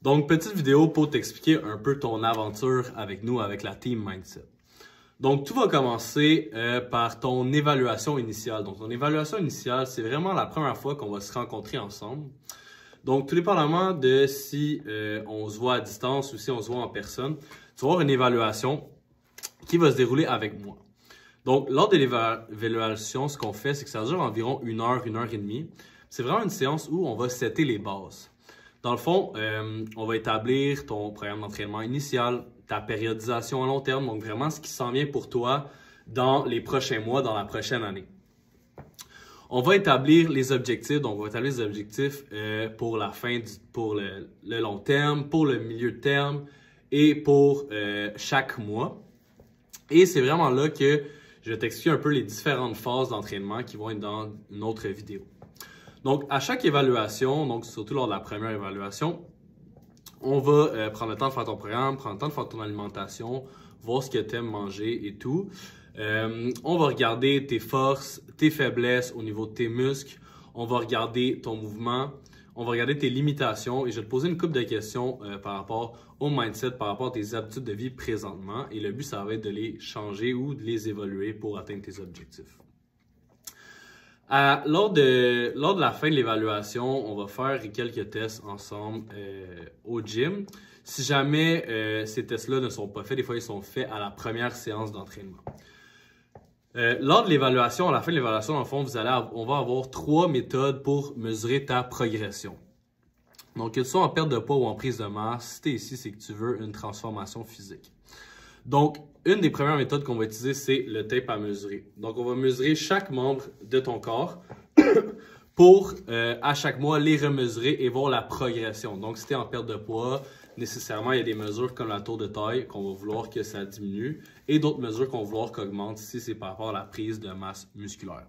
Donc, petite vidéo pour t'expliquer un peu ton aventure avec nous, avec la Team Mindset. Donc, tout va commencer par ton évaluation initiale. Donc, ton évaluation initiale, c'est vraiment la première fois qu'on va se rencontrer ensemble. Donc, tout dépendamment de si on se voit à distance ou si on se voit en personne, tu vas avoir une évaluation qui va se dérouler avec moi. Donc, lors de l'évaluation, ce qu'on fait, c'est que ça dure environ 1 heure et demie. C'est vraiment une séance où on va setter les bases. Dans le fond, on va établir ton programme d'entraînement initial, ta périodisation à long terme, donc vraiment ce qui s'en vient pour toi dans les prochains mois, dans la prochaine année. On va établir les objectifs, donc on va établir les objectifs pour la fin, pour le long terme, pour le milieu de terme et pour chaque mois. Et c'est vraiment là que je vais t'expliquer un peu les différentes phases d'entraînement qui vont être dans une autre vidéo. Donc, à chaque évaluation, donc surtout lors de la première évaluation, on va prendre le temps de faire ton programme, prendre le temps de faire ton alimentation, voir ce que tu aimes manger et tout. On va regarder tes forces, tes faiblesses au niveau de tes muscles. On va regarder ton mouvement. On va regarder tes limitations et je vais te poser une couple de questions par rapport au mindset, par rapport à tes habitudes de vie présentement. Et le but, ça va être de les changer ou de les évaluer pour atteindre tes objectifs. Lors de la fin de l'évaluation, on va faire quelques tests ensemble au gym. Si jamais ces tests-là ne sont pas faits, des fois ils sont faits à la première séance d'entraînement. Lors de l'évaluation, à la fin de l'évaluation, dans le fond, on va avoir 3 méthodes pour mesurer ta progression. Donc, que tu sois en perte de poids ou en prise de masse, si tu es ici, c'est que tu veux une transformation physique. Donc, une des premières méthodes qu'on va utiliser, c'est le tape à mesurer. Donc, on va mesurer chaque membre de ton corps pour, à chaque mois, les remesurer et voir la progression. Donc, si tu es en perte de poids, nécessairement, il y a des mesures comme la tour de taille qu'on va vouloir que ça diminue et d'autres mesures qu'on va vouloir qu'augmente si c'est par rapport à la prise de masse musculaire.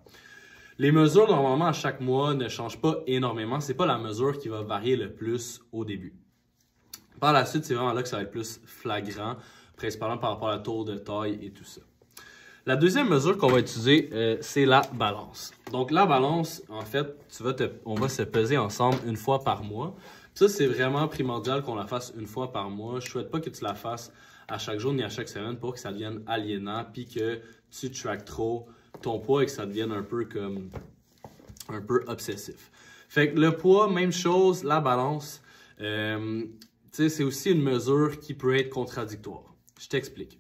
Les mesures, normalement, à chaque mois ne changent pas énormément. Ce n'est pas la mesure qui va varier le plus au début. Par la suite, c'est vraiment là que ça va être plus flagrant, principalement par rapport à la tour de taille et tout ça. La deuxième mesure qu'on va utiliser, c'est la balance. Donc, la balance, en fait, on va se peser ensemble une fois par mois. Ça, c'est vraiment primordial qu'on la fasse une fois par mois. Je ne souhaite pas que tu la fasses à chaque jour ni à chaque semaine pour que ça devienne aliénant puis que tu traques trop ton poids et que ça devienne un peu obsessif. Fait que le poids, même chose, la balance, c'est aussi une mesure qui peut être contradictoire. Je t'explique.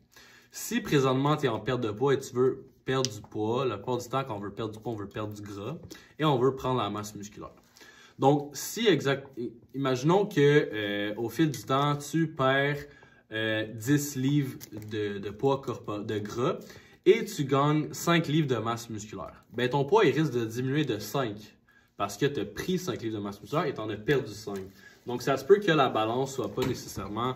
Si présentement tu es en perte de poids et tu veux perdre du poids, la plupart du temps quand on veut perdre du poids, on veut perdre du gras et on veut prendre la masse musculaire. Donc, imaginons que au fil du temps, tu perds 10 livres de poids de gras et tu gagnes 5 livres de masse musculaire. Bien, ton poids il risque de diminuer de 5 parce que tu as pris 5 livres de masse musculaire et tu en as perdu 5. Donc, ça se peut que la balance ne soit pas nécessairement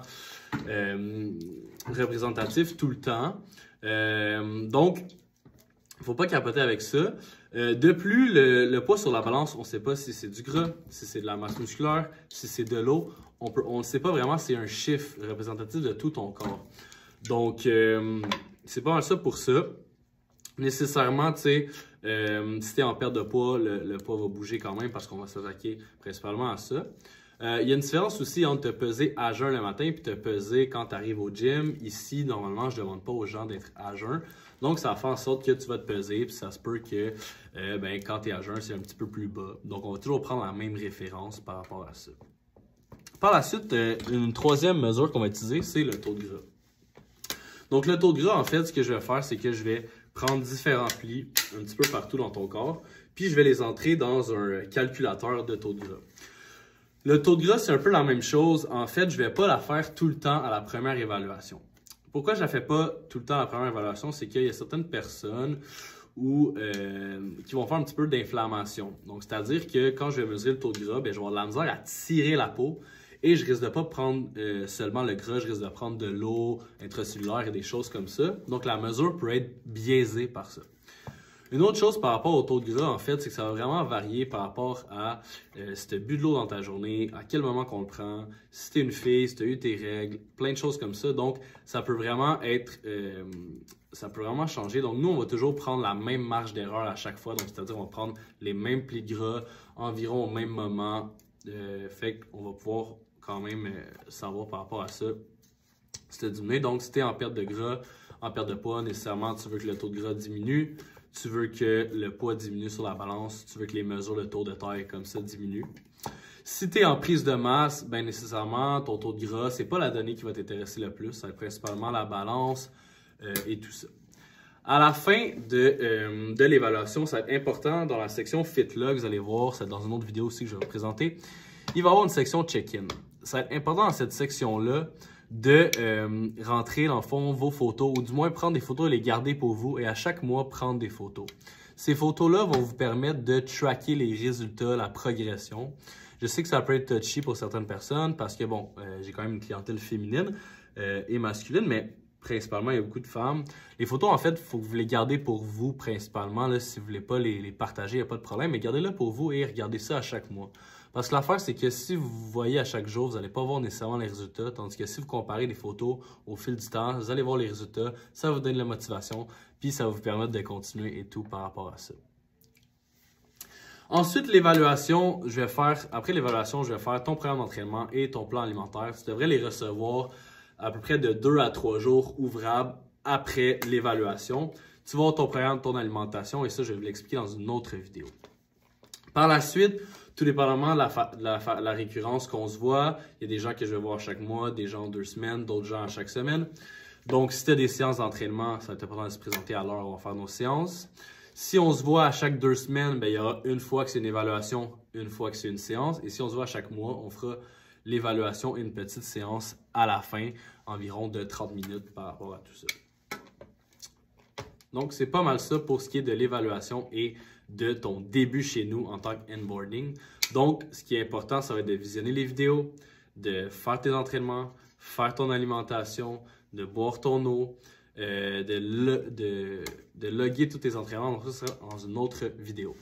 représentative tout le temps. Donc, il ne faut pas capoter avec ça. De plus, le poids sur la balance, on ne sait pas si c'est du gras, si c'est de la masse musculaire, si c'est de l'eau. On ne sait pas vraiment, c'est un chiffre représentatif de tout ton corps. Donc, c'est pas mal ça pour ça. Nécessairement, tu sais, si tu es en perte de poids, le poids va bouger quand même parce qu'on va s'attaquer principalement à ça. Il y a une différence aussi entre te peser à jeun le matin et te peser quand tu arrives au gym. Ici, normalement, je ne demande pas aux gens d'être à jeun. Donc, ça fait en sorte que tu vas te peser, puis ça se peut que quand tu es à jeun, c'est un petit peu plus bas. Donc, on va toujours prendre la même référence par rapport à ça. Par la suite, une troisième mesure qu'on va utiliser, c'est le taux de gras. Donc, le taux de gras, en fait, ce que je vais faire, c'est que je vais prendre différents plis un petit peu partout dans ton corps, puis je vais les entrer dans un calculateur de taux de gras. Le taux de gras, c'est un peu la même chose. En fait, je ne vais pas la faire tout le temps à la première évaluation. Pourquoi je ne la fais pas tout le temps à la première évaluation? C'est qu'il y a certaines personnes qui vont faire un petit peu d'inflammation. Donc, c'est-à-dire que quand je vais mesurer le taux de gras, bien, je vais avoir de la misère à tirer la peau et je risque de ne pas prendre seulement le gras, je risque de prendre de l'eau intracellulaire et des choses comme ça. Donc, la mesure peut être biaisée par ça. Une autre chose par rapport au taux de gras, en fait, c'est que ça va vraiment varier par rapport à si tu as bu de l'eau dans ta journée, à quel moment qu'on le prend, si tu es une fille, si tu as eu tes règles, plein de choses comme ça. Donc, ça peut vraiment être, ça peut vraiment changer. Donc, nous, on va toujours prendre la même marge d'erreur à chaque fois. Donc, c'est-à-dire, on va prendre les mêmes plis de gras environ au même moment. Fait qu'on va pouvoir quand même savoir par rapport à ça si tu as diminué. Donc, si tu es en perte de gras, en perte de poids, nécessairement, tu veux que le taux de gras diminue, tu veux que le poids diminue sur la balance, tu veux que les mesures de taux de taille comme ça diminuent. Si tu es en prise de masse, bien nécessairement, ton taux de gras, c'est pas la donnée qui va t'intéresser le plus, c'est principalement la balance et tout ça. À la fin de l'évaluation, ça va être important dans la section FitLog, vous allez voir, c'est dans une autre vidéo aussi que je vais vous présenter, il va y avoir une section check-in. Ça va être important dans cette section-là de rentrer dans le fond vos photos, ou du moins prendre des photos et les garder pour vous, et à chaque mois prendre des photos. Ces photos-là vont vous permettre de tracker les résultats, la progression. Je sais que ça peut être touchy pour certaines personnes parce que, bon, j'ai quand même une clientèle féminine et masculine, mais principalement, il y a beaucoup de femmes. Les photos, en fait, il faut que vous les gardez pour vous principalement. Là, si vous ne voulez pas les partager, il n'y a pas de problème, mais gardez-les pour vous et regardez ça à chaque mois. Parce que l'affaire, c'est que si vous voyez à chaque jour, vous n'allez pas voir nécessairement les résultats, tandis que si vous comparez les photos au fil du temps, vous allez voir les résultats, ça vous donne la motivation, puis ça va vous permettre de continuer et tout par rapport à ça. Ensuite, l'évaluation, après l'évaluation, je vais faire ton programme d'entraînement et ton plan alimentaire. Tu devrais les recevoir à peu près de 2 à 3 jours ouvrables après l'évaluation. Tu vas voir ton programme, ton alimentation, et ça, je vais vous l'expliquer dans une autre vidéo. Par la suite, tout dépendamment de la récurrence qu'on se voit, il y a des gens que je vais voir chaque mois, des gens en 2 semaines, d'autres gens à chaque semaine. Donc, si tu as des séances d'entraînement, ça va être important de se présenter à l'heure où on va faire nos séances. Si on se voit à chaque 2 semaines, bien, il y aura une fois que c'est une évaluation, une fois que c'est une séance. Et si on se voit à chaque mois, on fera l'évaluation et une petite séance à la fin, environ de 30 minutes par rapport à tout ça. Donc, c'est pas mal ça pour ce qui est de l'évaluation et de ton début chez nous en tant qu'onboarding. Donc, ce qui est important, ça va être de visionner les vidéos, de faire tes entraînements, faire ton alimentation, de boire ton eau, de loguer tous tes entraînements. Donc, ça sera dans une autre vidéo.